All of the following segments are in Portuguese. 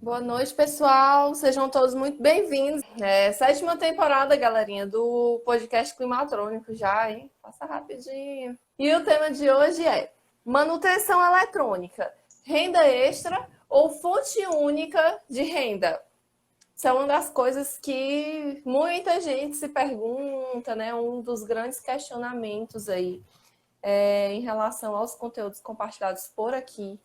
Boa noite, pessoal. Sejam todos muito bem-vindos. Sétima temporada, galerinha, do podcast Climatrônico já, hein? Passa rapidinho. E o tema de hoje é manutenção eletrônica, renda extra ou fonte única de renda? Isso é uma das coisas que muita gente se pergunta, né? Um dos grandes questionamentos aí em relação aos conteúdos compartilhados por aqui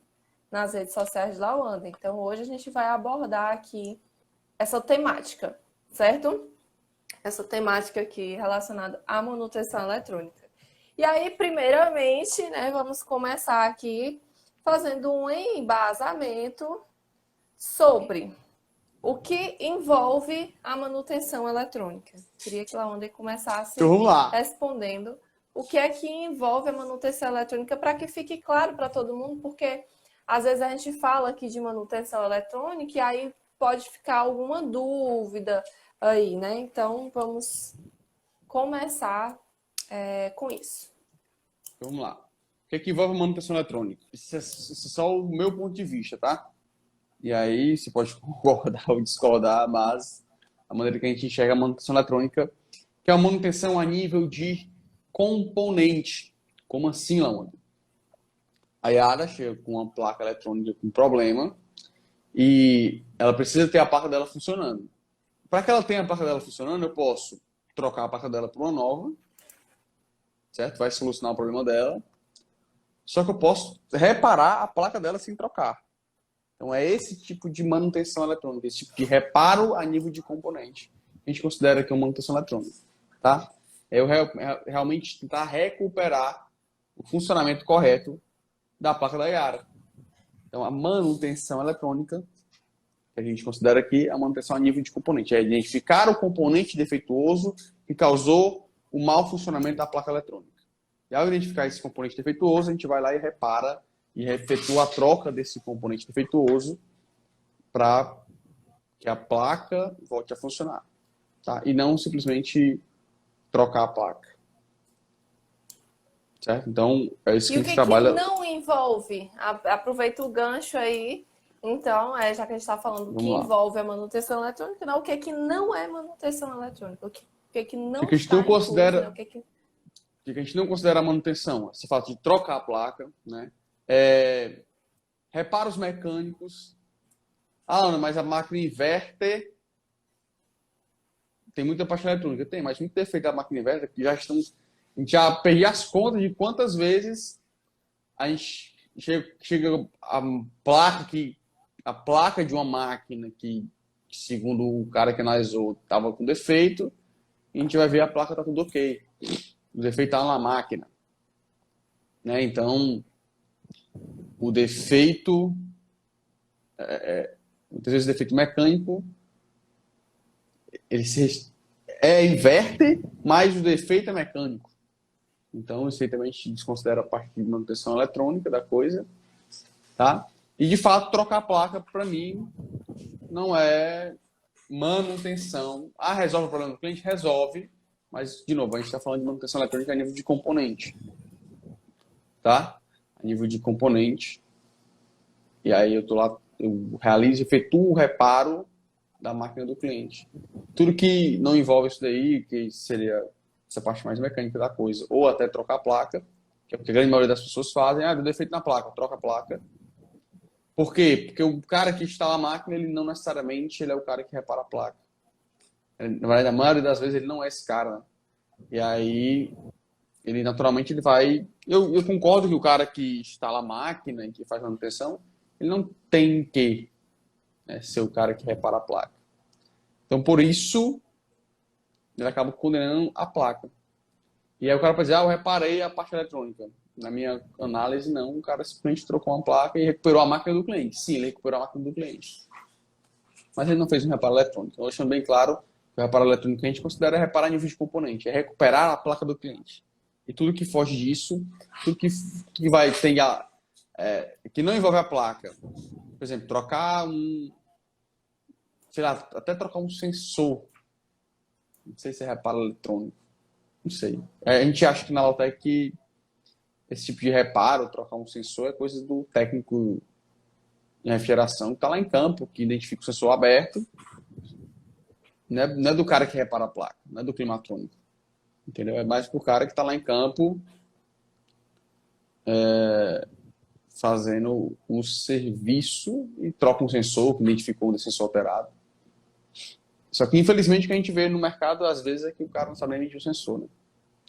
nas redes sociais da Wanda. Então, hoje a gente vai abordar aqui essa temática, certo? Essa temática aqui relacionada à manutenção eletrônica. E aí, primeiramente, né, vamos começar aqui fazendo um embasamento sobre o que envolve a manutenção eletrônica. Queria que a Wanda começasse respondendo o que é que envolve a manutenção eletrônica para que fique claro para todo mundo, porque às vezes a gente fala aqui de manutenção eletrônica e aí pode ficar alguma dúvida aí, né? Então, vamos começar com isso. Vamos lá. O que é que envolve a manutenção eletrônica? Isso é só o meu ponto de vista, tá? E aí você pode concordar ou discordar, mas a maneira que a gente enxerga a manutenção eletrônica, que é uma manutenção a nível de componente. Como assim, Laona? A Yara chega com uma placa eletrônica com problema e ela precisa ter a placa dela funcionando. Para que ela tenha a placa dela funcionando, eu posso trocar a placa dela por uma nova, certo? Vai solucionar o problema dela. Só que eu posso reparar a placa dela sem trocar. Então é esse tipo de manutenção eletrônica, esse tipo de reparo a nível de componente. A gente considera que é uma manutenção eletrônica, tá? Eu realmente tentar recuperar o funcionamento correto da placa da Yara. Então, a manutenção eletrônica, que a gente considera aqui a manutenção a nível de componente, é identificar o componente defeituoso que causou o mau funcionamento da placa eletrônica. E ao identificar esse componente defeituoso, a gente vai lá e repara e efetua a troca desse componente defeituoso para que a placa volte a funcionar, tá? E não simplesmente trocar a placa. Certo? Então, é isso que a gente trabalha. E o que não envolve? Aproveita o gancho aí. Então, já que a gente está falando que envolve a manutenção eletrônica, não, o que não é manutenção eletrônica? O que não que a gente está não considera, incluso, né? O que a gente não considera a manutenção? Esse fato de trocar a placa, né? Reparos mecânicos. Ana, mas a máquina inverter tem muita parte eletrônica. Tem, mas muito defeito da máquina inverter que já estamos... A gente já perdi as contas de quantas vezes a gente chega a placa de uma máquina que segundo o cara que analisou, estava com defeito, e a gente vai ver a placa está tudo ok. O defeito está na máquina. Né? Então, o defeito, muitas vezes o defeito mecânico, ele inverte, mas o defeito é mecânico. Então, isso aí também a gente desconsidera a parte de manutenção eletrônica da coisa. Tá? E, de fato, trocar a placa, para mim, não é manutenção. Resolve o problema do cliente? Resolve. Mas, de novo, a gente está falando de manutenção eletrônica a nível de componente. Tá? A nível de componente. E aí eu tô lá, eu realizo, efetuo o reparo da máquina do cliente. Tudo que não envolve isso daí, que seria essa parte mais mecânica da coisa, ou até trocar a placa, que é o que a grande maioria das pessoas fazem, deu defeito na placa, troca a placa. Por quê? Porque o cara que instala a máquina, ele não necessariamente ele é o cara que repara a placa. Na verdade, a maioria das vezes ele não é esse cara, né? E aí, ele naturalmente ele vai... Eu concordo que o cara que instala a máquina e que faz manutenção, ele não tem que ser o cara que repara a placa. Então, por isso, ele acaba condenando a placa. E aí o cara pode dizer, eu reparei a parte eletrônica. Na minha análise, não. O cara simplesmente trocou uma placa e recuperou a máquina do cliente. Sim, ele recuperou a máquina do cliente. Mas ele não fez um reparo eletrônico. Então, deixando bem claro que o reparo eletrônico que a gente considera reparar nível de componente. É recuperar a placa do cliente. E tudo que foge disso, tudo que vai ter que não envolve a placa. Por exemplo, trocar sei lá, até trocar um sensor. Não sei se é reparo eletrônico. Não sei. A gente acha que na Lautec esse tipo de reparo, trocar um sensor, é coisa do técnico em refrigeração, que está lá em campo, que identifica o sensor aberto, não é do cara que repara a placa, não é do climatrônico, entendeu? É mais pro cara que está lá em campo fazendo o serviço e troca um sensor que identificou o sensor alterado. Só que, infelizmente, o que a gente vê no mercado, às vezes, é que o cara não sabe nem medir o sensor, né?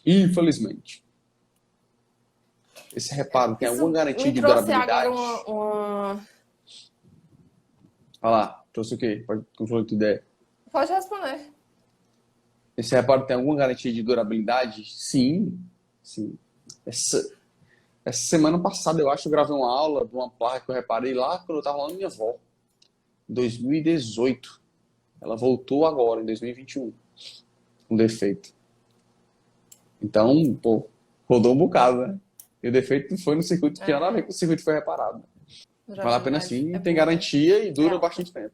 Infelizmente. Esse reparo tem alguma Isso garantia me de trouxe agora durabilidade? uma... Olha lá, trouxe o quê? Pode concluir a tua ideia. Pode responder. Esse reparo tem alguma garantia de durabilidade? Sim, sim. Essa semana passada, eu acho, eu gravei uma aula de uma placa que eu reparei lá quando eu estava lá na minha avó, em 2018. Ela voltou agora, em 2021, com defeito. Então, pô, rodou um bocado, né? E o defeito foi no circuito, que tinha nada a ver com o circuito que foi reparado. Vale a pena Durabilidade sim, é tem boa, né? garantia e É dura alta. bastante tempo.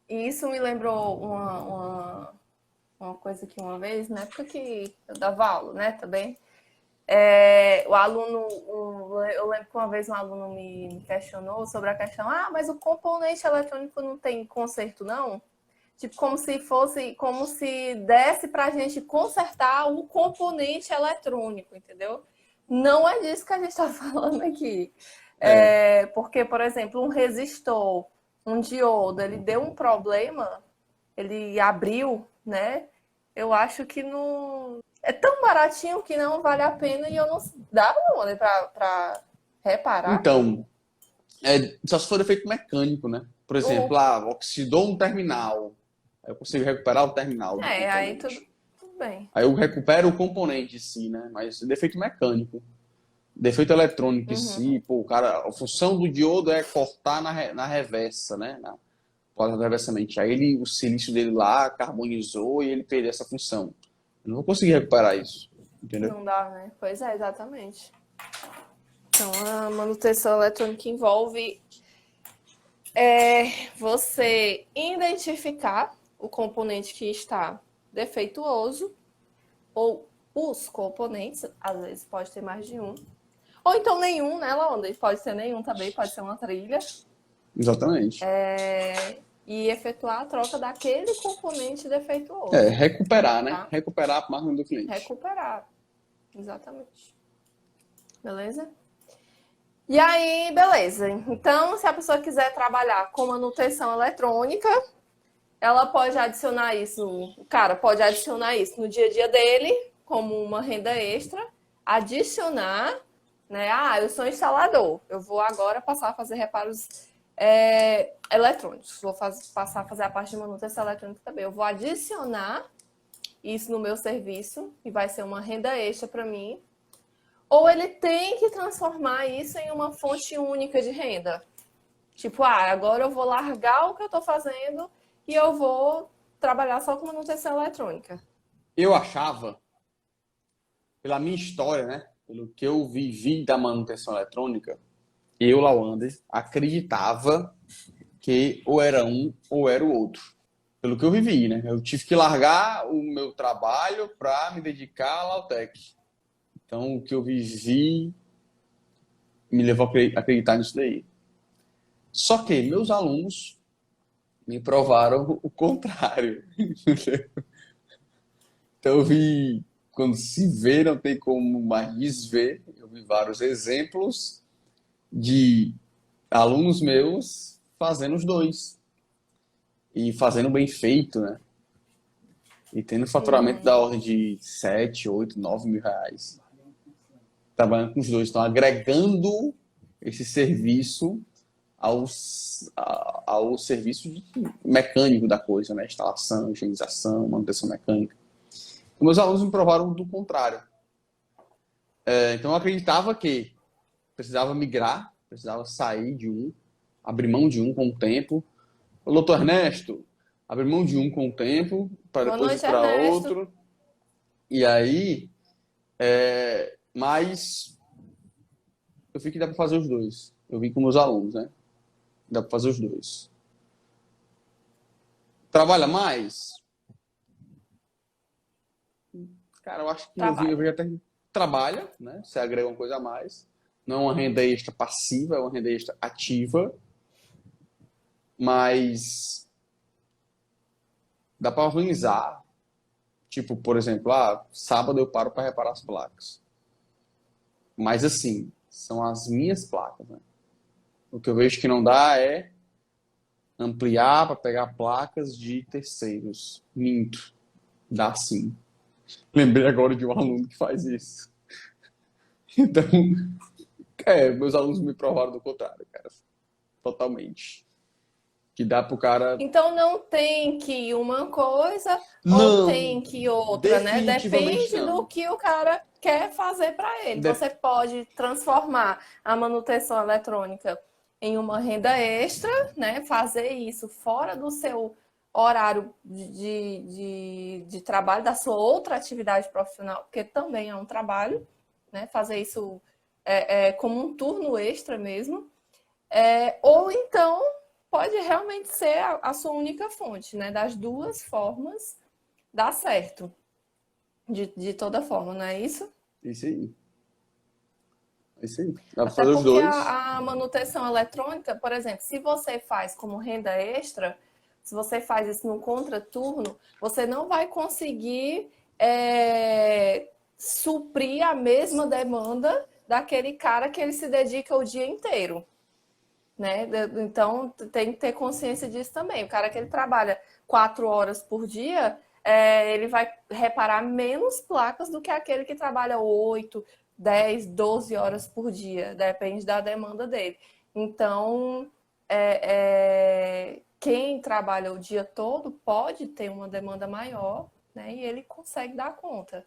E isso me lembrou uma coisa que uma vez, na época que eu dava aula, né, também, o aluno, eu lembro que uma vez um aluno me questionou sobre a questão, mas o componente eletrônico não tem conserto, não? Tipo, como se desse pra gente consertar o componente eletrônico, entendeu? Não é disso que a gente está falando aqui. É. Porque, por exemplo, um resistor, um diodo, ele deu um problema, ele abriu, né? Eu acho que não. É tão baratinho que não vale a pena e eu não dava onde pra reparar. Então, só se for defeito mecânico, né? Por exemplo, O... oxidou um terminal. Aí eu consigo recuperar o terminal do Aí tudo, componente. tudo bem. Aí eu recupero o componente em si, né? Mas defeito mecânico. Defeito eletrônico em Uhum. si, pô, cara, a função do diodo é cortar na reversa, né? Corta reversamente. Aí o silício dele lá carbonizou e ele perdeu essa função. Eu não vou conseguir recuperar isso, entendeu? Não dá, né? Pois é, exatamente. Então, a manutenção eletrônica envolve você identificar o componente que está defeituoso, ou os componentes, às vezes pode ter mais de um. Ou então nenhum, né, Laonda? Pode ser nenhum também, pode ser uma trilha. Exatamente. E efetuar a troca daquele componente defeituoso, Recuperar, né? tá? Recuperar a máquina do cliente. Recuperar, exatamente. Beleza? E aí, beleza. Então, se a pessoa quiser trabalhar com manutenção eletrônica, ela pode adicionar isso, o cara pode adicionar isso no dia a dia dele, como uma renda extra, adicionar, né? Eu sou instalador, eu vou agora passar a fazer reparos eletrônicos, passar a fazer a parte de manutenção eletrônica também. Eu vou adicionar isso no meu serviço e vai ser uma renda extra para mim. Ou ele tem que transformar isso em uma fonte única de renda. Tipo, agora eu vou largar o que eu estou fazendo e eu vou trabalhar só com manutenção eletrônica. Eu achava, pela minha história, né? Pelo que eu vivi da manutenção eletrônica, eu, Lawander, acreditava que ou era um ou era o outro. Pelo que eu vivi, né? Eu tive que largar o meu trabalho para me dedicar à Lautec. Então, o que eu vivi me levou a acreditar nisso daí. Só que meus alunos me provaram o contrário. Então, eu vi, quando se vê, não tem como mais desver. Eu vi vários exemplos de alunos meus fazendo os dois. E fazendo bem feito, né? E tendo faturamento da ordem de 7, 8, 9 mil reais. Trabalhando com os dois. Estão agregando esse serviço ao serviço mecânico da coisa, né? Instalação, higienização, manutenção mecânica. E meus alunos me provaram do contrário. Então eu acreditava que precisava migrar, precisava sair de um, abrir mão de um com o tempo. O doutor Ernesto, abrir mão de um com o tempo, para Boa depois ir noite, para Ernesto. outro. E aí, mas eu vi que dá para fazer os dois. Eu vi com meus alunos, né? Dá para fazer os dois. Trabalha mais? Cara, eu acho que eu vi Trabalha. até que trabalha, né? Você agrega uma coisa a mais. Não é uma renda extra passiva, é uma renda extra ativa, mas dá para organizar. Tipo, por exemplo, sábado eu paro para reparar as placas. Mas assim, são as minhas placas, né? O que eu vejo que não dá é ampliar para pegar placas de terceiros. Minto. Dá sim. Lembrei agora de um aluno que faz isso. Então, meus alunos me provaram do contrário, cara. Totalmente. Que dá pro cara. Então não tem que uma coisa ou Não, tem que outra, né? definitivamente Depende do não. que o cara quer fazer para ele. De- Você pode transformar a manutenção eletrônica em uma renda extra, né? Fazer isso fora do seu horário de trabalho, da sua outra atividade profissional, porque também é um trabalho, né? Fazer isso como um turno extra mesmo. Ou então pode realmente ser a sua única fonte, né? Das duas formas dá certo, de toda forma, não é isso? Isso aí. É isso aí. Dá pra Até fazer os porque dois. a manutenção eletrônica, por exemplo, se você faz como renda extra, se você faz isso no contraturno, você não vai conseguir suprir a mesma demanda daquele cara que ele se dedica o dia inteiro. Né? Então tem que ter consciência disso também. O cara que ele trabalha 4 horas por dia, ele vai reparar menos placas do que aquele que trabalha 8, 10, 12 horas por dia, depende da demanda dele. Então, quem trabalha o dia todo pode ter uma demanda maior, né? E ele consegue dar conta.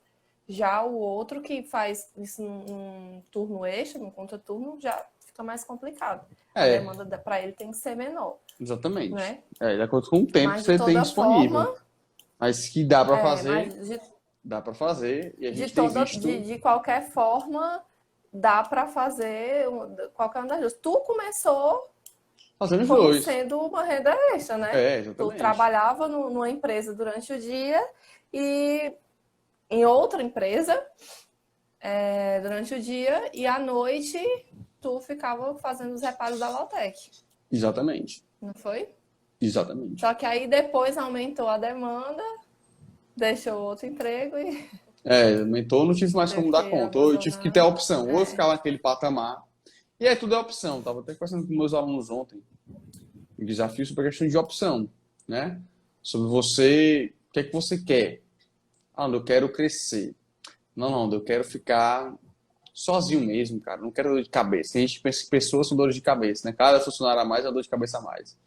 Já o outro que faz isso num turno extra, num contraturno, já fica mais complicado. A É, demanda para ele tem que ser menor, exatamente. né? De acordo com o tempo que Mas de você tem toda disponível. forma, Mas que dá pra mas fazer, dá pra fazer. E a gente tem visto de qualquer forma, dá para fazer qualquer uma das duas. Tu começou fazendo os como dois. sendo uma renda extra, né? Tu Exatamente. trabalhava numa empresa durante o dia e em outra empresa durante o dia e à noite tu ficava fazendo os reparos da Valtech, Exatamente. não foi? Exatamente. Só que aí depois aumentou a demanda, deixou outro emprego e Aumentou, não tive mais como teve dar que conta. Ou eu tive que ter abandonar. a opção. Ou eu ficava naquele patamar. E aí tudo é opção. Tava até conversando com meus alunos ontem. Um desafio sobre a questão de opção, né? Sobre você, o que é que você quer? Eu quero crescer. Não, eu quero ficar sozinho mesmo, cara. Não quero dor de cabeça. Tem gente que pensa que pessoas são dores de cabeça, né? Cada funcionário a mais é uma dor de cabeça a mais.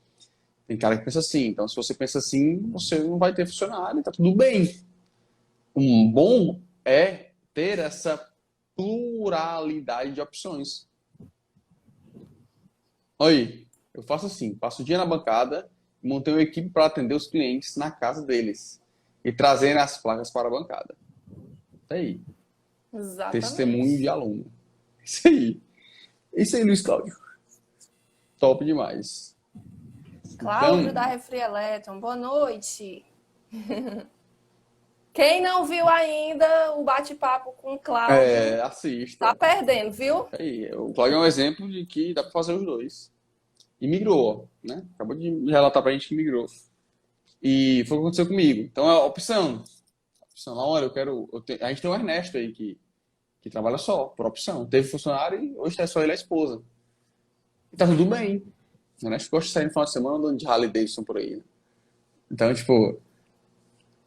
Tem cara que pensa assim. Então, se você pensa assim, você não vai ter funcionário e tá tudo bem. Um bom é ter essa pluralidade de opções. Aí, eu faço assim, passo o dia na bancada e montei uma equipe para atender os clientes na casa deles e trazer as placas para a bancada. Isso aí, testemunho de Exatamente. aluno. Isso aí. Isso aí, Luiz Cláudio. Top demais. Cláudio Então, da Refri Electron, boa noite. Quem não viu ainda o bate-papo com o Cláudio, tá assista. perdendo, viu? Aí, o Cláudio é um exemplo de que dá para fazer os dois. E migrou, né? Acabou de relatar para a gente que migrou. E foi o que aconteceu comigo. Então, é a opção. Opção, na hora, a gente tem o Ernesto aí que trabalha só, por opção. Teve funcionário e hoje é só ele e a esposa. E tá tudo bem. O Ernesto gosta de sair no final de semana andando de Harley Davidson por aí, né? Então, tipo,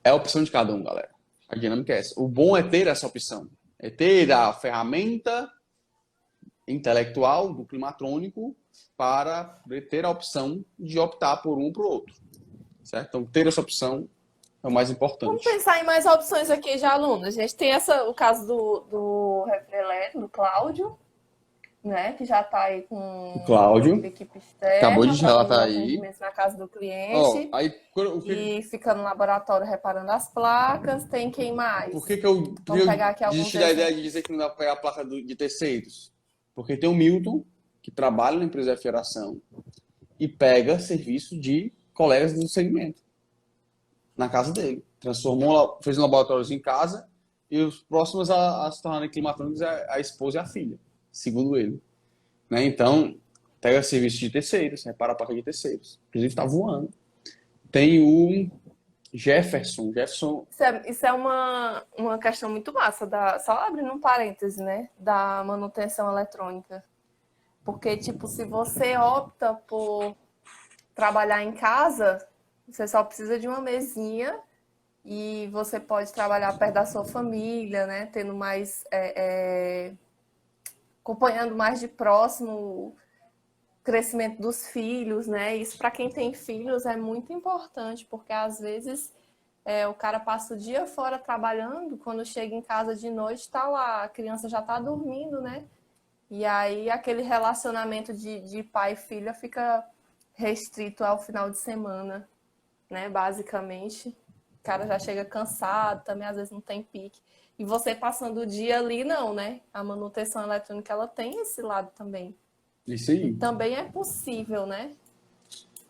é a opção de cada um, galera. A dinâmica é essa. O bom é ter essa opção. É ter a ferramenta intelectual do climatrônico para ter a opção de optar por um ou por outro. Certo? Então, ter essa opção é o mais Vamos importante. pensar em mais opções aqui de alunos. A gente tem o caso do Refri Electron, do Cláudio, né? Que já está aí O com Cláudio equipe acabou externa, de fazendo os relatar aí. atendimentos na casa do Ó, cliente aí o que, e fica no laboratório reparando as placas. Tem quem por mais? que que eu, por que Vamos eu pegar aqui alguns desisti da ideia exemplos. de dizer que não dá para pegar a placa de terceiros? Porque tem o Milton, que trabalha na empresa de afieração e pega serviço de colegas do segmento na casa dele. Fez um laboratório em casa e os próximos a se tornarem climatônicos é a esposa e a filha. segundo ele, né? Então, pega serviço de terceiros, repara a placa de terceiros. Inclusive, está voando. Tem o Jefferson. Isso é uma questão muito massa, só abrindo um parêntese, né? Da manutenção eletrônica. Porque, tipo, se você opta por trabalhar em casa, você só precisa de uma mesinha e você pode trabalhar perto da sua família, né? Tendo mais, acompanhando mais de próximo o crescimento dos filhos, né? Isso para quem tem filhos é muito importante, porque às vezes o cara passa o dia fora trabalhando, quando chega em casa de noite, tá lá, a criança já tá dormindo, né? E aí aquele relacionamento de pai e filha fica restrito ao final de semana, né? Basicamente. O cara já chega cansado, também às vezes não tem pique. E você passando o dia ali, não, né? A manutenção eletrônica, ela tem esse lado também. Isso E aí. também é possível, né?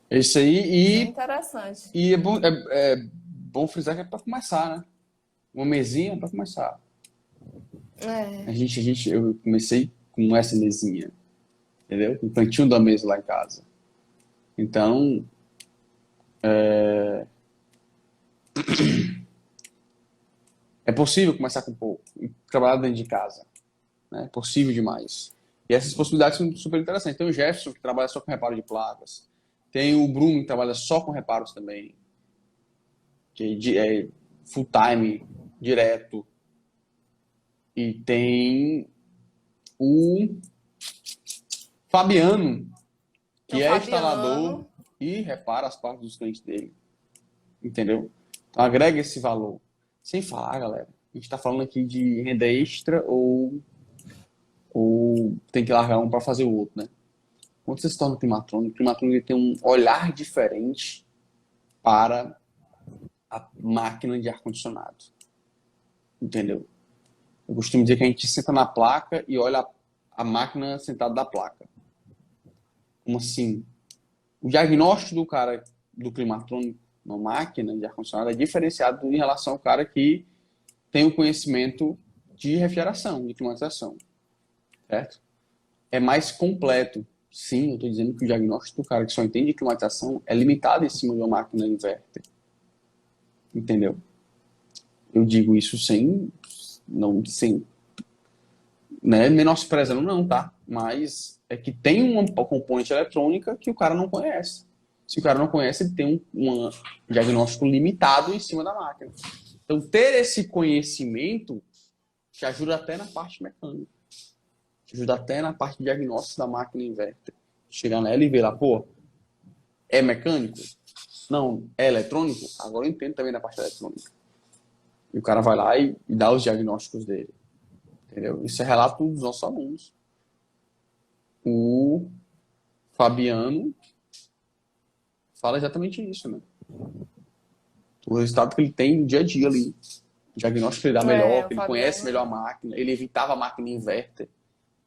É isso aí. Bem interessante. E é bom frisar que é para começar, né? Uma mesinha para começar. É. Eu comecei com essa mesinha, entendeu? Com o cantinho da mesa lá em casa. Então, é possível começar com pouco e trabalhar dentro de casa, né? É possível demais. E essas possibilidades são super interessantes. Tem o Jefferson, que trabalha só com reparo de placas. Tem o Bruno, que trabalha só com reparos também, que é full time, direto. E tem o Fabiano, É que o é instalador Fabiano. e repara as partes dos clientes dele. Entendeu? Então agrega esse valor. Sem falar, galera, a gente está falando aqui de renda extra ou tem que largar um para fazer o outro, né? Quando você se torna climatrônico, o climatrônico ele tem um olhar diferente para a máquina de ar-condicionado. Entendeu? Eu costumo dizer que a gente senta na placa e olha a máquina sentada da placa. Como assim? O diagnóstico do cara do climatrônico na máquina de ar-condicionado é diferenciado em relação ao cara que tem o conhecimento de refrigeração, de climatização, certo? É mais completo. Sim, eu estou dizendo que o diagnóstico do cara que só entende de climatização é limitado em cima de uma máquina inverter. Entendeu? Eu digo isso sem, né, menosprezando não, tá? Mas é que tem uma componente eletrônica que o cara não conhece. Se o cara não conhece, ele tem um diagnóstico limitado em cima da máquina. Então, ter esse conhecimento te ajuda até na parte mecânica. Te ajuda até na parte de diagnóstico da máquina inverter. Chegar nela e ver lá, pô, é mecânico? Não, é eletrônico? Agora eu entendo também da parte eletrônica. E o cara vai lá e dá os diagnósticos dele. Entendeu? Isso é relato dos nossos alunos. O Fabiano fala exatamente isso, né? O resultado que ele tem no dia a dia ali. O diagnóstico que ele dá melhor, O que ele conhece Fabiano. melhor a máquina, ele evitava a máquina inverter.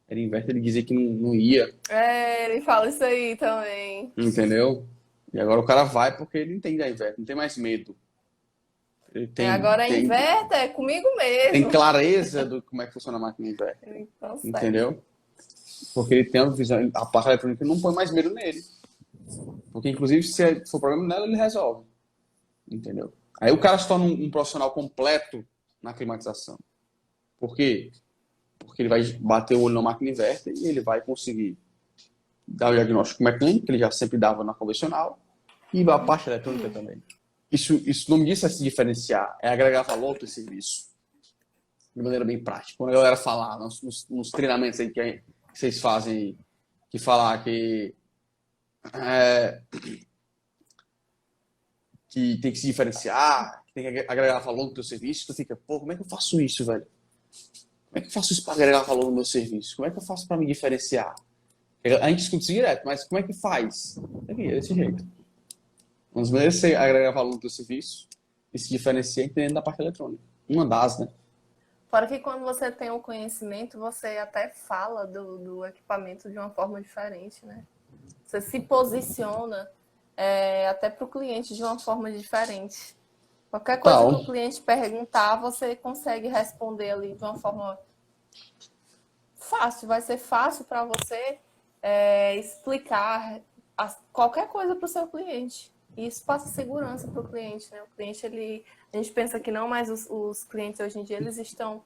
Era inverter, ele dizia que não ia, Ele fala isso aí também. entendeu? E agora o cara vai porque ele entende a inverter, não tem mais medo. Ele Agora a inverta é comigo tem mesmo. clareza do como é que funciona a máquina inverter, Ele consegue. entendeu? Porque ele tem uma visão, a parte eletrônica não põe mais medo nele. Porque, inclusive, se for problema nela, ele resolve. Entendeu? Aí o cara se torna um profissional completo na climatização. Por quê? Porque ele vai bater o olho na máquina inverter e ele vai conseguir dar o diagnóstico mecânico, que ele já sempre dava na convencional, e a parte eletrônica também. O nome disso é se diferenciar, é agregar valor para o serviço. De maneira bem prática. Quando a galera falar nos treinamentos aí que vocês fazem aí, que falar que tem que se diferenciar, que tem que agregar valor no teu serviço, tu fica, pô, como é que eu faço isso, velho? Como é que eu faço isso para agregar valor no meu serviço? Como é que eu faço para me diferenciar? A gente escuta isso direto, mas como é que faz? É desse jeito. Uma das maneiras de você agregar valor no teu serviço e se diferenciar entendendo da parte eletrônica. Uma das, né? Fora que quando você tem o conhecimento, você até fala do equipamento de uma forma diferente, né? Você se posiciona até para o cliente de uma forma diferente. Qualquer coisa que o cliente perguntar, você consegue responder ali de uma forma fácil, vai ser fácil para você explicar qualquer coisa para o seu cliente. E isso passa segurança para o cliente, né? O cliente, a gente pensa que não, mas os clientes hoje em dia, eles estão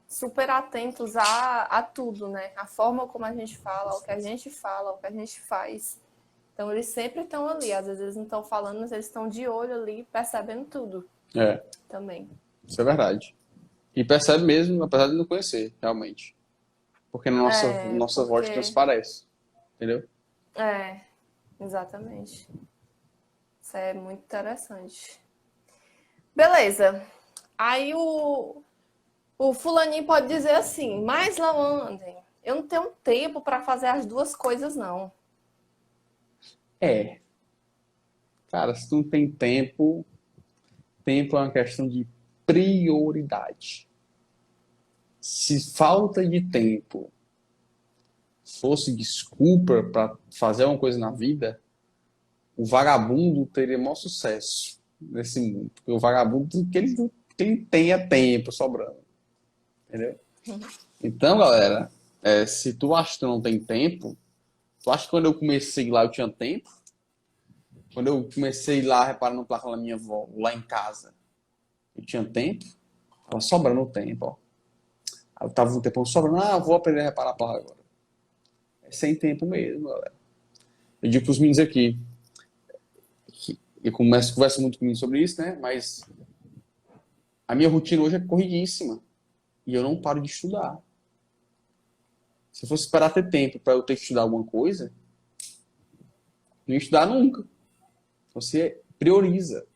super atentos a tudo, né? A forma como a gente fala, o que a gente fala, o que a gente faz. Então, eles sempre estão ali. Às vezes eles não estão falando, mas eles estão de olho ali, percebendo tudo também. Isso é verdade. E percebe mesmo, apesar de não conhecer, realmente. Porque na nossa voz transparece. Entendeu? Exatamente. Isso é muito interessante. Beleza. Aí o fulaninho pode dizer assim, mas Lawanden, eu não tenho tempo para fazer as duas coisas, não. Cara, se tu não tem tempo é uma questão de prioridade. Se falta de tempo fosse desculpa para fazer uma coisa na vida, o vagabundo teria maior sucesso nesse mundo. Porque o vagabundo, que ele tenha tempo sobrando. Entendeu? Então, galera, se tu acha que tu não tem tempo, tu acha que quando eu comecei lá eu tinha tempo? Quando eu comecei lá reparando placa da minha avó, lá em casa, eu tinha tempo? Tava sobrando tempo, ó. Eu tava um tempão sobrando, eu vou aprender a reparar a placa agora. É sem tempo mesmo, galera. Eu digo pros meninos aqui, eu converso muito com eles sobre isso, né? Mas a minha rotina hoje é corridíssima. E eu não paro de estudar. Se eu fosse esperar ter tempo para eu ter que estudar alguma coisa, não ia estudar nunca. Você prioriza.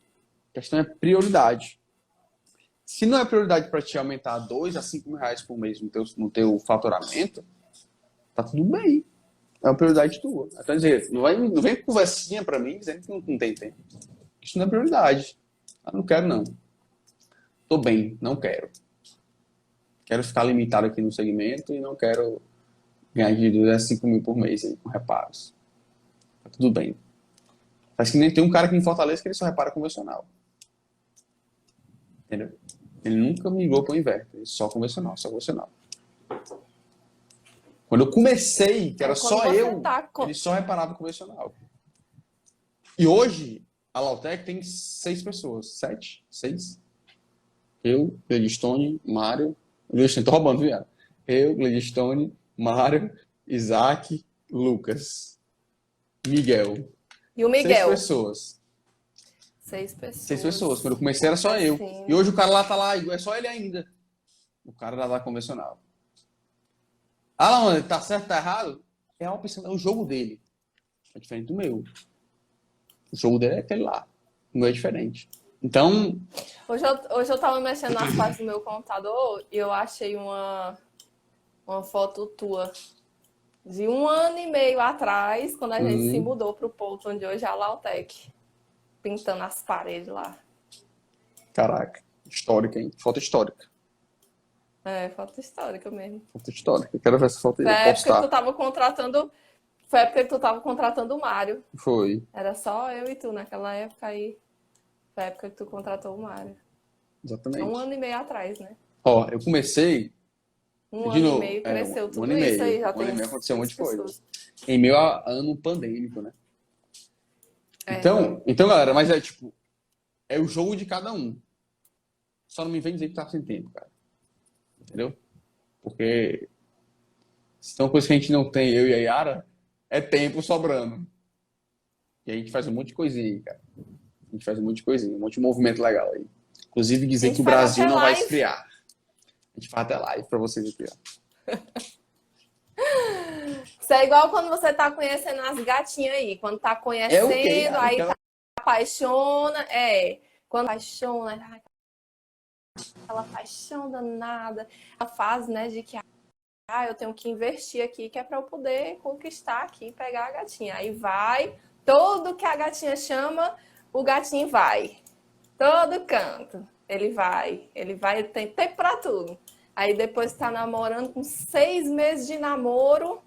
A questão é prioridade. Se não é prioridade para te aumentar 2 a 5 mil reais por mês no teu faturamento, tá tudo bem. É uma prioridade tua. Então, dizer, não vem com conversinha para mim dizendo que não tem tempo. Isso não é prioridade. Eu não quero, não. Tô bem, não quero. Quero ficar limitado aqui no segmento e não quero ganhar de 2 a 5 mil por mês aí, com reparos. Tá tudo bem. Mas que nem tem um cara aqui em Fortaleza que ele só repara convencional. Entendeu? Ele nunca migrou para o inverter. Ele só convencional, só convencional. Quando eu comecei, que era só eu, ele só reparava convencional. E hoje, a Lautec tem 6 pessoas. 7? 6? Eu, Gladstone, Mário. Tô roubando, viado. Eu, Gladstone, Mário, Isaac, Lucas, Miguel. E o Miguel? 6 pessoas. 6 pessoas. 6 pessoas. Quando eu comecei era só eu. E hoje o cara lá tá lá, é só ele ainda. O cara da convencional. Não, tá certo, tá errado? É a opção, é o jogo dele. É diferente do meu. O jogo dele é aquele lá. O meu é diferente. Então... Hoje eu tava mexendo nas partes do meu computador e eu achei uma foto tua de 1 ano e meio atrás, quando a gente se mudou pro ponto onde hoje é a Lautec. Pintando as paredes lá. Caraca, histórica, hein? Foto histórica. Foto histórica mesmo. Foto histórica. Eu quero ver essa foto aí. Foi a época que tu tava contratando o Mário. Foi. Era só eu e tu naquela época aí. Foi a época que tu contratou o Mário. Exatamente. 1 ano e meio atrás, né? Ó, eu comecei... 1 ano e meio, cresceu tudo isso aí. Já tem 1 ano e meio aconteceu um monte de coisa. pessoas. Em meio a ano pandêmico, né? Então, galera, mas é o jogo de cada um. Só não me vem dizer que tá sem tempo, cara. Entendeu? Porque se tem uma coisa que a gente não tem, eu e a Yara, é tempo sobrando. E a gente faz um monte de coisinha aí, cara. A gente faz um monte de coisinha, um monte de movimento legal aí. Inclusive dizer que o Brasil não vai esfriar. A gente faz até live pra vocês aqui, ó. Isso é igual quando você tá conhecendo as gatinhas aí. Quando tá conhecendo, aí tá apaixona. Quando apaixona, aquela paixão danada. A fase, né, de que eu tenho que investir aqui, que é pra eu poder conquistar aqui, pegar a gatinha. Aí vai, todo que a gatinha chama, o gatinho vai. Todo canto. Ele vai, tem tempo pra tudo. Aí depois tá namorando com 6 meses de namoro.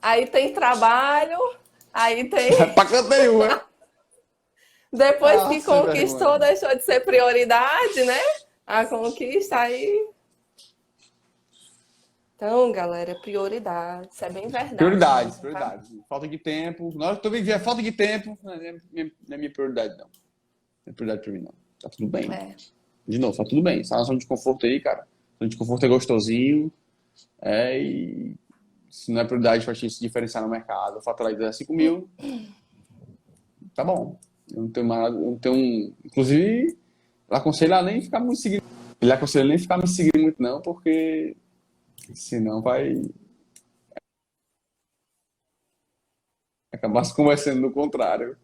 Aí tem trabalho, aí tem... Pra canteio, né? Depois que conquistou, deixou de ser prioridade, né? A conquista, aí... Então, galera, prioridade. Isso é bem verdade Prioridades, mesmo, tá? prioridades. Falta de tempo. Na hora que eu viver falta de tempo, não é minha prioridade, não. Não é prioridade pra mim, não. Tá tudo bem. É. De novo, tá tudo bem. Essa zona de conforto aí, cara. Zona de conforto é gostosinho. E se não é prioridade pra gente se diferenciar no mercado, faturar de 5 mil, tá bom. Eu não tenho mais nada, eu não tenho. Inclusive, ele aconselha a nem ficar me seguindo. Ele aconselha nem ficar me seguindo muito, não, porque senão vai acabar se conversando no contrário.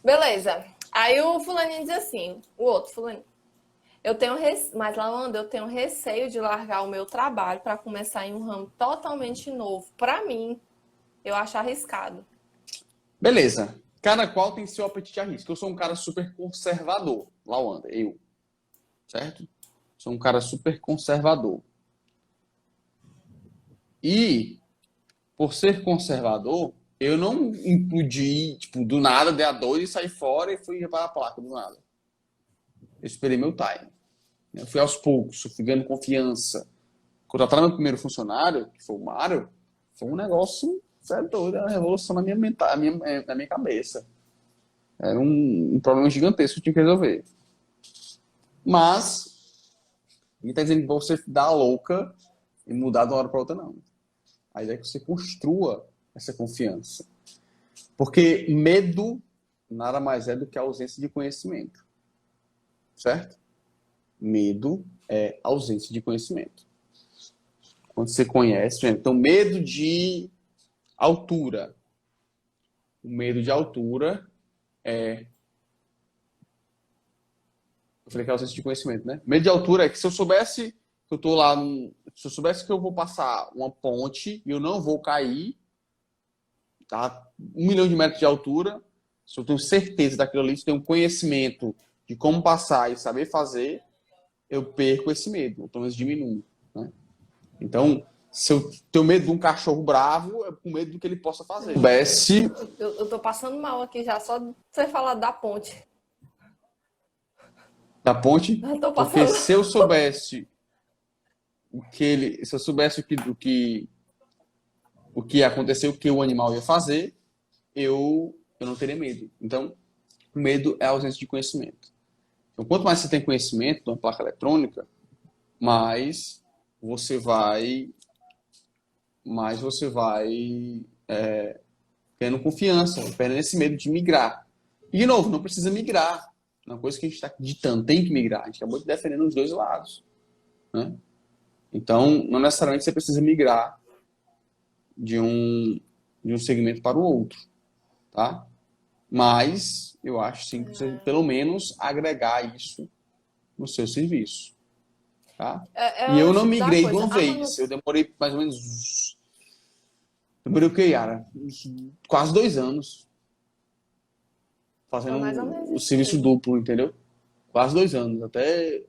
Beleza. Aí o fulaninho diz assim, o outro fulaninho. Mas Laanda, eu tenho receio de largar o meu trabalho para começar em um ramo totalmente novo. Para mim, eu acho arriscado. Beleza. Cada qual tem seu apetite a risco. Eu sou um cara super conservador, Lawanda, eu, certo? Sou um cara super conservador. E, por ser conservador, eu não implodi, tipo, do nada, dei a dois e saí fora e fui reparar a placa do nada. Eu esperei meu time. Eu fui aos poucos, eu fui ganhando confiança. Contratar meu primeiro funcionário, que foi o Mário, foi um negócio, você é doido, uma revolução na minha cabeça. Era um problema gigantesco que eu tinha que resolver. Mas, ninguém está dizendo que você dá a louca e mudar de uma hora para outra, não. A ideia é que você construa essa confiança. Porque medo nada mais é do que a ausência de conhecimento. Certo? Medo é ausência de conhecimento. Quando você conhece, por exemplo, então medo de altura. O medo de altura é. Eu falei que é ausência de conhecimento, né? Medo de altura é que se eu soubesse que eu tô lá, se eu soubesse que eu vou passar uma ponte e eu não vou cair, tá? 1 milhão de metros de altura, se eu tenho certeza daquilo ali, se eu tenho conhecimento de como passar e saber fazer, eu perco esse medo, ou pelo menos diminuo, né? Então, se eu tenho medo de um cachorro bravo, é com medo do que ele possa fazer. Se eu soubesse Eu tô passando mal aqui já, só de você falar da ponte. da ponte, Eu tô porque passando. se eu soubesse se eu soubesse o que ia acontecer, o que o animal ia fazer, eu não teria medo. Então, o medo é a ausência de conhecimento. Então, quanto mais você tem conhecimento de uma placa eletrônica, mais você vai, mais você vai tendo confiança, perdendo esse medo de migrar. E, de novo, não precisa migrar. É uma coisa que a gente está acreditando, tem que migrar. A gente acabou de defender os dois lados, né? Então, não necessariamente você precisa migrar de um segmento para o outro, tá? Mas eu acho sim que você pelo menos agregar isso no seu serviço, tá? E É eu o não tipo da migrei de coisa. uma vez. Eu demorei mais ou menos. Demorei o quê, Yara? Quase 2 anos Foi fazendo mais ou menos o isso serviço mesmo. duplo, entendeu? Quase 2 anos. Até.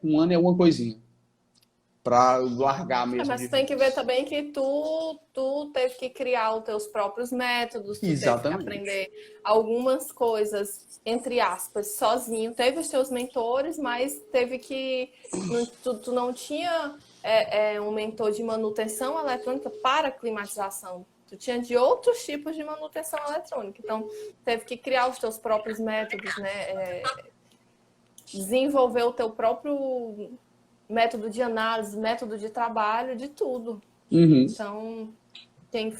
1 ano e alguma coisinha. Pra largar mesmo Mas de tu tem que ver vez. também que tu teve que criar os teus próprios métodos, tu teve que Exatamente. aprender algumas coisas, entre aspas, sozinho. Teve os teus mentores, mas teve que. Tu não tinha um mentor de manutenção eletrônica para climatização. Tu tinha de outros tipos de manutenção eletrônica. Então, teve que criar os teus próprios métodos, né? Desenvolver o teu próprio método de análise, método de trabalho, de tudo. Uhum. Então, quem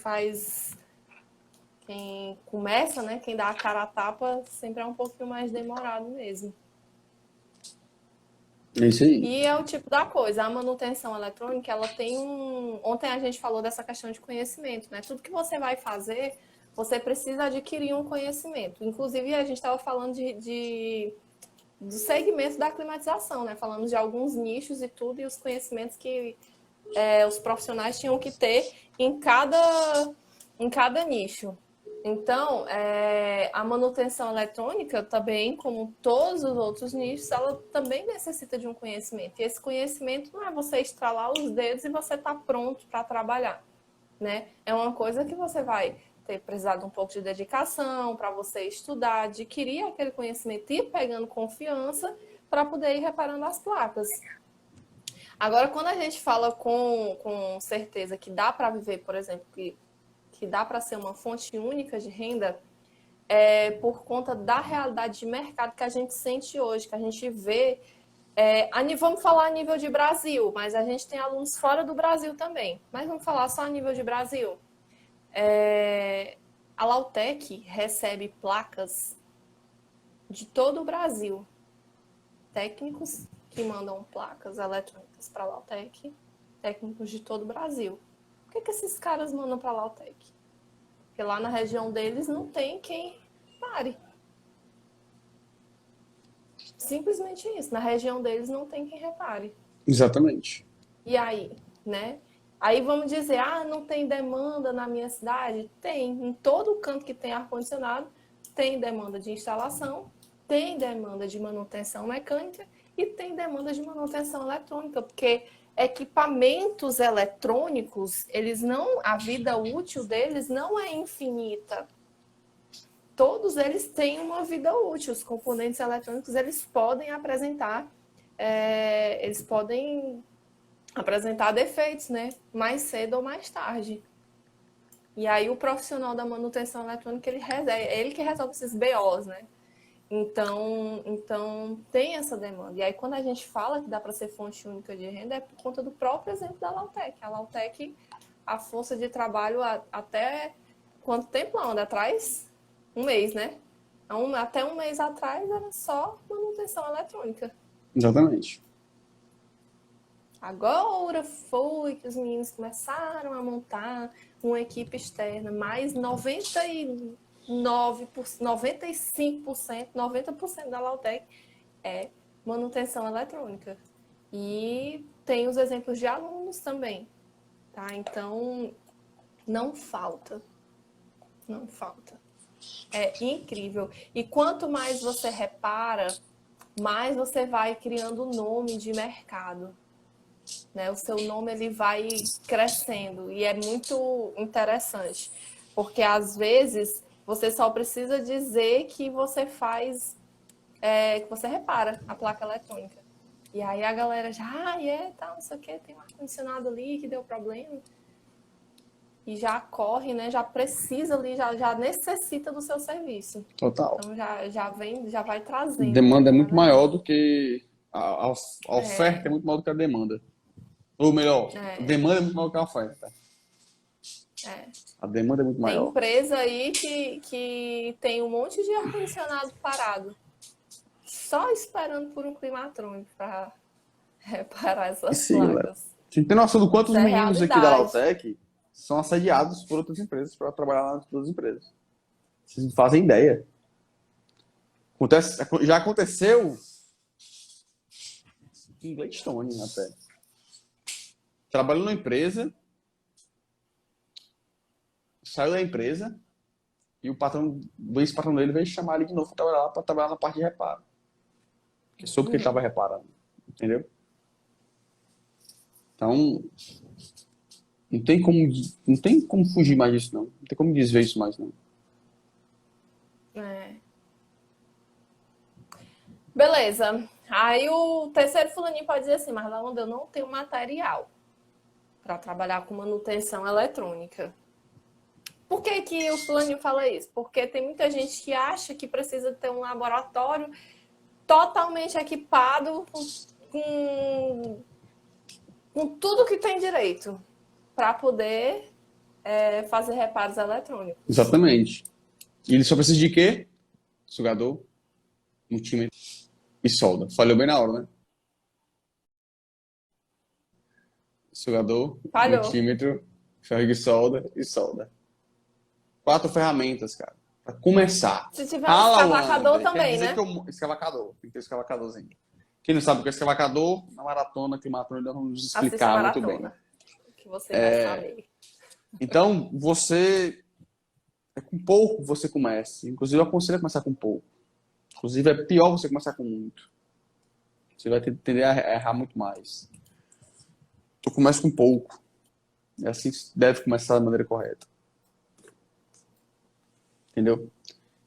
começa, né, quem dá a cara a tapa, sempre é um pouquinho mais demorado mesmo. É isso aí. E é o tipo da coisa, a manutenção eletrônica, ela tem Ontem a gente falou dessa questão de conhecimento, né? Tudo que você vai fazer, você precisa adquirir um conhecimento. Inclusive, a gente estava falando do segmento da climatização, né? Falamos de alguns nichos e tudo, e os conhecimentos que os profissionais tinham que ter em cada nicho. Então, a manutenção eletrônica também, como todos os outros nichos, ela também necessita de um conhecimento. E esse conhecimento não é você estralar os dedos e você estar pronto para trabalhar, né? É uma coisa que você vai ter precisado um pouco de dedicação para você estudar, adquirir aquele conhecimento e ir pegando confiança para poder ir reparando as placas. Agora, quando a gente fala com certeza que dá para viver, por exemplo, que dá para ser uma fonte única de renda, é por conta da realidade de mercado que a gente sente hoje, que a gente vê. Vamos falar a nível de Brasil, mas a gente tem alunos fora do Brasil também. Mas vamos falar só a nível de Brasil. A Lautec recebe placas de todo o Brasil. Técnicos que mandam placas eletrônicas para a Lautec, técnicos de todo o Brasil. Por que esses caras mandam para a Lautec? Porque lá na região deles não tem quem pare. Simplesmente isso. Na região deles não tem quem repare. Exatamente. E aí, né? Aí vamos dizer, não tem demanda na minha cidade? Tem. Em todo canto que tem ar-condicionado, tem demanda de instalação, tem demanda de manutenção mecânica e tem demanda de manutenção eletrônica, porque equipamentos eletrônicos, a vida útil deles não é infinita. Todos eles têm uma vida útil. Os componentes eletrônicos, eles podem apresentar defeitos, né? Mais cedo ou mais tarde. E aí o profissional da manutenção eletrônica, é ele que resolve esses BOs, né? Então tem essa demanda. E aí quando a gente fala que dá para ser fonte única de renda, é por conta do próprio exemplo da Lautec. A Lautec, a força de trabalho até quanto tempo anda atrás? Um mês, né? Até um mês atrás era só manutenção eletrônica. Exatamente. Agora foi que os meninos começaram a montar uma equipe externa, mas 95%, 90% da Lautec é manutenção eletrônica. E tem os exemplos de alunos também, tá? Então, não falta. Não falta. É incrível. E quanto mais você repara, mais você vai criando nome de mercado. Né? O seu nome ele vai crescendo e é muito interessante, porque às vezes você só precisa dizer que você faz, que você repara a placa eletrônica. E aí a galera já, tá, não sei o que, tem um ar-condicionado ali que deu problema. E já corre, né? Já precisa ali, já necessita do seu serviço. Total. Então já vai trazendo. Demanda é muito maior do que a oferta é muito maior do que a demanda. Ou melhor, a demanda é muito maior do que a oferta. A demanda é muito maior. Tem empresa aí que tem um monte de ar-condicionado parado, só esperando por um climatrônico para reparar essas placas. Galera. Você tem noção do quanto os meninos aqui da Lautec são assediados por outras empresas para trabalhar nas outras empresas? Vocês não fazem ideia. Já aconteceu em Gladstone até. Trabalhou numa empresa, saiu da empresa e o ex-patrão dele veio chamar ele de novo para trabalhar na parte de reparo. Porque soube que ele estava reparando. Entendeu? Então, não tem como fugir mais disso, não. Não tem como desver isso mais, não. Beleza. Aí o terceiro fulaninho pode dizer assim, mas Laonda, eu não tenho material para trabalhar com manutenção eletrônica. Por que o fulaninho fala isso? Porque tem muita gente que acha que precisa ter um laboratório totalmente equipado com tudo que tem direito para poder fazer reparos eletrônicos. Exatamente. E ele só precisa de quê? Sugador, multímetro e solda. Falhou bem na hora, né? Sugador, multímetro, ferro de solda e solda. 4 ferramentas, cara. Pra começar. Se tiver um escavacador também, né? Escavacador. Tem que ter escavacadorzinho. Quem não sabe o que é escavacador, na maratona, climatrônica, nós vamos explicar muito bem. Que você vai saber. Então, com pouco você começa. Inclusive, eu aconselho a começar com pouco. Inclusive, é pior você começar com muito. Você vai tender a errar muito mais. Então, comece com pouco. É assim que deve começar da maneira correta. Entendeu?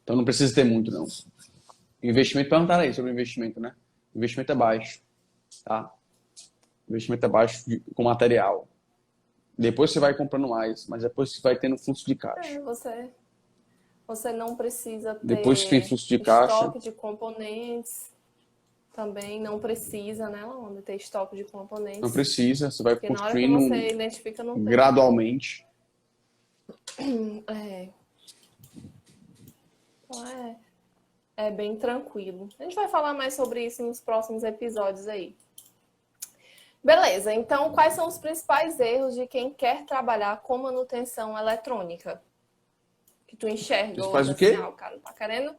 Então, não precisa ter muito, não. Investimento, perguntaram aí sobre investimento, né? O investimento é baixo, tá? O investimento é baixo com material. Depois você vai comprando mais, mas depois você vai tendo fluxo de caixa. Você não precisa Depois que tem ter fluxo de caixa, estoque de componentes, também não precisa, né, Laona, ter estoque de não componentes, precisa, você vai porque na hora que construindo você identifica, não tem. gradualmente. É, então é bem tranquilo. A gente vai falar mais sobre isso nos próximos episódios aí. Beleza, então quais são os principais erros de quem quer trabalhar com manutenção eletrônica? Que tu enxerga Você faz hoje o assim, quê? o cara tá querendo.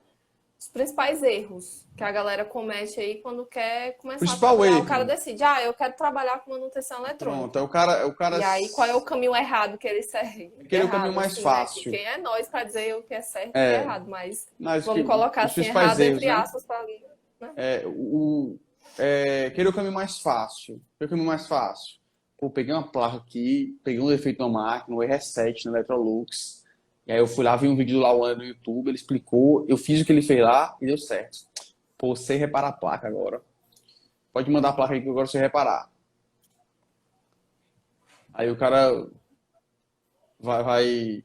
Os principais erros que a galera comete aí quando quer começar a Principal trabalhar. O cara erro. decide, eu quero trabalhar com manutenção Pronto, eletrônica. o cara E aí, qual é o caminho errado que ele segue? querer o caminho Errado, mais assim, né? Que fácil. quem é nós para dizer o que é certo e o que é É, errado, mas mas vamos colocar os assim, principais errado erros, entre né? aspas para né? Querer o caminho mais fácil. Querer o caminho mais fácil. Pô, peguei uma placa aqui, peguei um defeito na máquina, um R7 na Electrolux. E aí eu fui lá, vi um vídeo do Lauan no YouTube, ele explicou, eu fiz o que ele fez lá e deu certo. Pô, sei reparar a placa agora. Pode mandar a placa aí que eu agora sei reparar. Aí o cara vai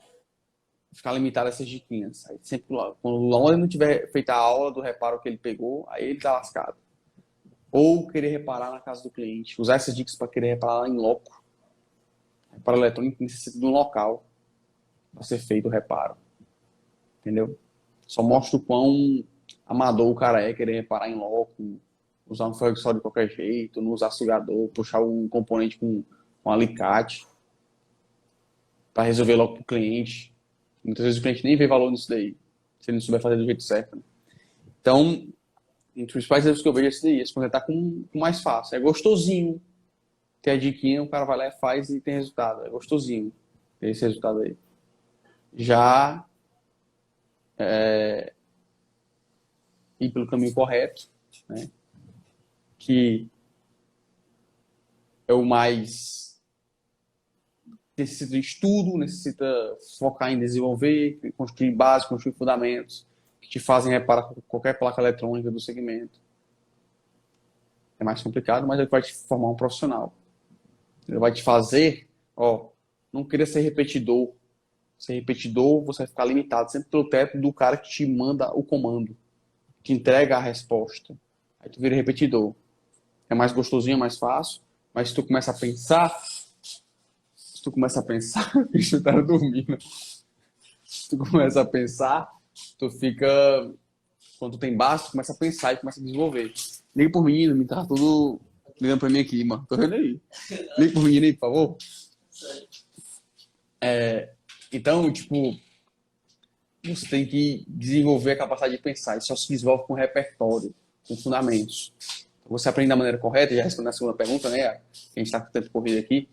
ficar limitado a essas diquinhas. Aí sempre lá, quando o Lauan não tiver feito a aula do reparo que ele pegou, aí ele tá lascado. Ou querer reparar na casa do cliente. Usar essas dicas para querer reparar lá em loco. Reparo eletrônico necessita de um local para ser feito o reparo. Entendeu? Só mostra o quão amador o cara é querer reparar em loco, usar um ferro de solda de qualquer jeito, não usar sugador, puxar um componente com um alicate para resolver logo para o cliente. Muitas vezes o cliente nem vê valor nisso daí, se ele não souber fazer do jeito certo. Né? Então, entre os principais erros que eu vejo é esse daí, é se contentar com o mais fácil. É gostosinho ter a diquinha, o cara vai lá e faz e tem resultado. É gostosinho ter esse resultado aí. Já ir pelo caminho correto, né? Que é o mais necessita de estudo, necessita focar em desenvolver, construir bases, construir fundamentos que te fazem reparar qualquer placa eletrônica do segmento. É mais complicado, mas é o que vai te formar um profissional. Ele vai te fazer, não querer ser repetidor. Ser repetidor, você vai ficar limitado sempre pelo teto do cara que te manda o comando, te entrega a resposta. Aí tu vira repetidor. É mais gostosinho, é mais fácil, mas se tu começa a pensar, bicho tá dormindo. Se tu começa a pensar, tu fica, quando tu tem base, tu começa a pensar e começa a desenvolver. Liga por menino, me tá tudo ligando pra mim aqui, mano. Tô vendo aí. Liga por menino aí, por favor. Então, tipo, você tem que desenvolver a capacidade de pensar. Isso só se desenvolve com repertório, com fundamentos. Você aprende da maneira correta, já respondendo a segunda pergunta, né? A gente está com tempo corrido aqui.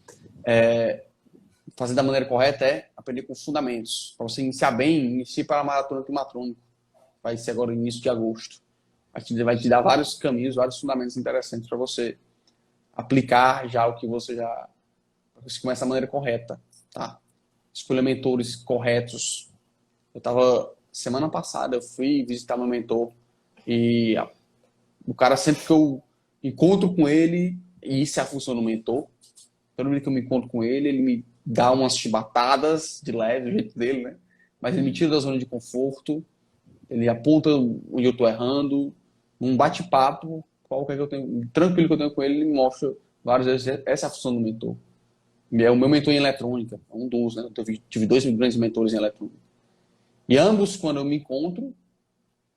Fazer da maneira correta é aprender com fundamentos. Para você iniciar bem, inicie para a maratona climatrônico. Vai ser agora no início de agosto. Vai te dar vários caminhos, vários fundamentos interessantes para você aplicar já o que você já... Você começa da maneira correta, tá? Escolha mentores corretos. Semana passada, eu fui visitar meu mentor e o cara, sempre que eu encontro com ele, e isso é a função do mentor, toda vez que eu me encontro com ele me dá umas chibatadas de leve, do jeito dele, né? Mas ele me tira da zona de conforto, ele aponta onde eu estou errando, um bate-papo, qualquer que eu tenho, tranquilo que eu tenho com ele, ele me mostra várias vezes. Essa é a função do mentor. É o meu mentor em eletrônica, é um dos, né? Eu tive dois grandes mentores em eletrônica. E ambos, quando eu me encontro,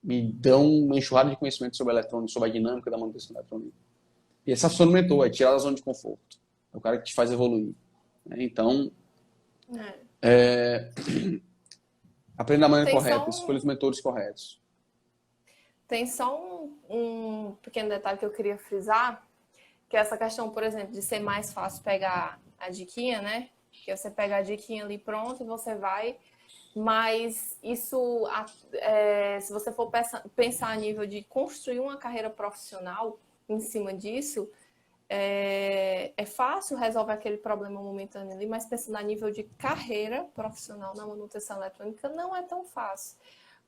me dão uma enxurrada de conhecimento sobre a eletrônica, sobre a dinâmica da manutenção eletrônica. E essa função do mentor é tirar da zona de conforto. É o cara que te faz evoluir. Então, aprenda da maneira correta, escolha os mentores corretos. Tem só um pequeno detalhe que eu queria frisar, que é essa questão, por exemplo, de ser mais fácil pegar a diquinha, né? Que você pega a diquinha ali pronto e você vai. Mas isso, se você for pensar a nível de construir uma carreira profissional em cima disso, é fácil resolver aquele problema momentâneo ali, mas pensando a nível de carreira profissional na manutenção eletrônica não é tão fácil.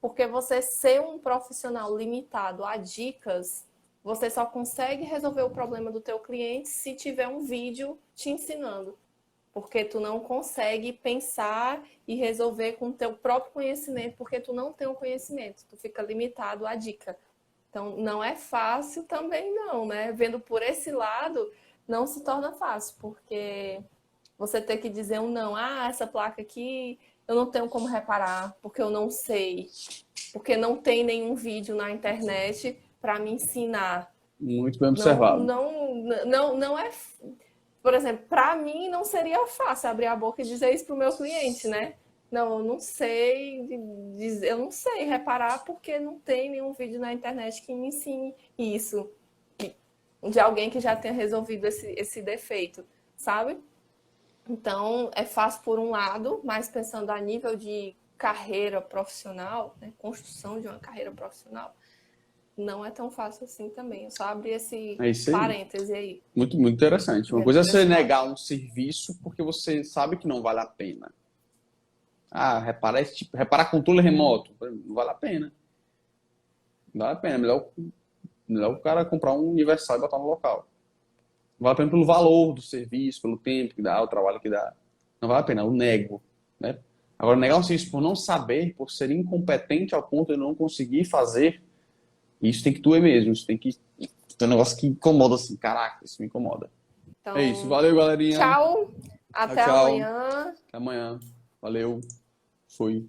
Porque você ser um profissional limitado a dicas você só consegue resolver o problema do teu cliente se tiver um vídeo te ensinando. Porque tu não consegue pensar e resolver com o teu próprio conhecimento, porque tu não tem o conhecimento, tu fica limitado à dica. Então, não é fácil também não, né? Vendo por esse lado, não se torna fácil, porque você ter que dizer um não, essa placa aqui eu não tenho como reparar, porque eu não sei, porque não tem nenhum vídeo na internet para me ensinar. Muito bem Não, observado. não é, por exemplo, para mim não seria fácil abrir a boca e dizer isso para o meu cliente, né? Não, eu não sei dizer, eu não sei reparar porque não tem nenhum vídeo na internet que me ensine isso, de alguém que já tenha resolvido esse defeito, sabe? Então, é fácil por um lado, mas pensando a nível de carreira profissional, né, construção de uma carreira profissional, não é tão fácil assim também. Eu só abri esse É isso aí. parêntese aí, Muito, muito interessante. Uma vendo coisa é por você esse lado. negar um serviço porque você sabe que não vale a pena. Reparar esse tipo, reparar controle remoto, não vale a pena. Não vale a pena. Melhor o cara comprar um universal e botar no local. Não vale a pena pelo valor do serviço, pelo tempo que dá, o trabalho que dá. Não vale a pena, eu nego, né? Agora, negar um serviço por não saber, por ser incompetente ao ponto de não conseguir fazer, isso tem que doer mesmo. Isso tem que ter um negócio que incomoda assim. Caraca, isso me incomoda. É isso. Então, Valeu, galerinha. tchau, Tchau, até tchau. amanhã. Até amanhã. Valeu. Fui.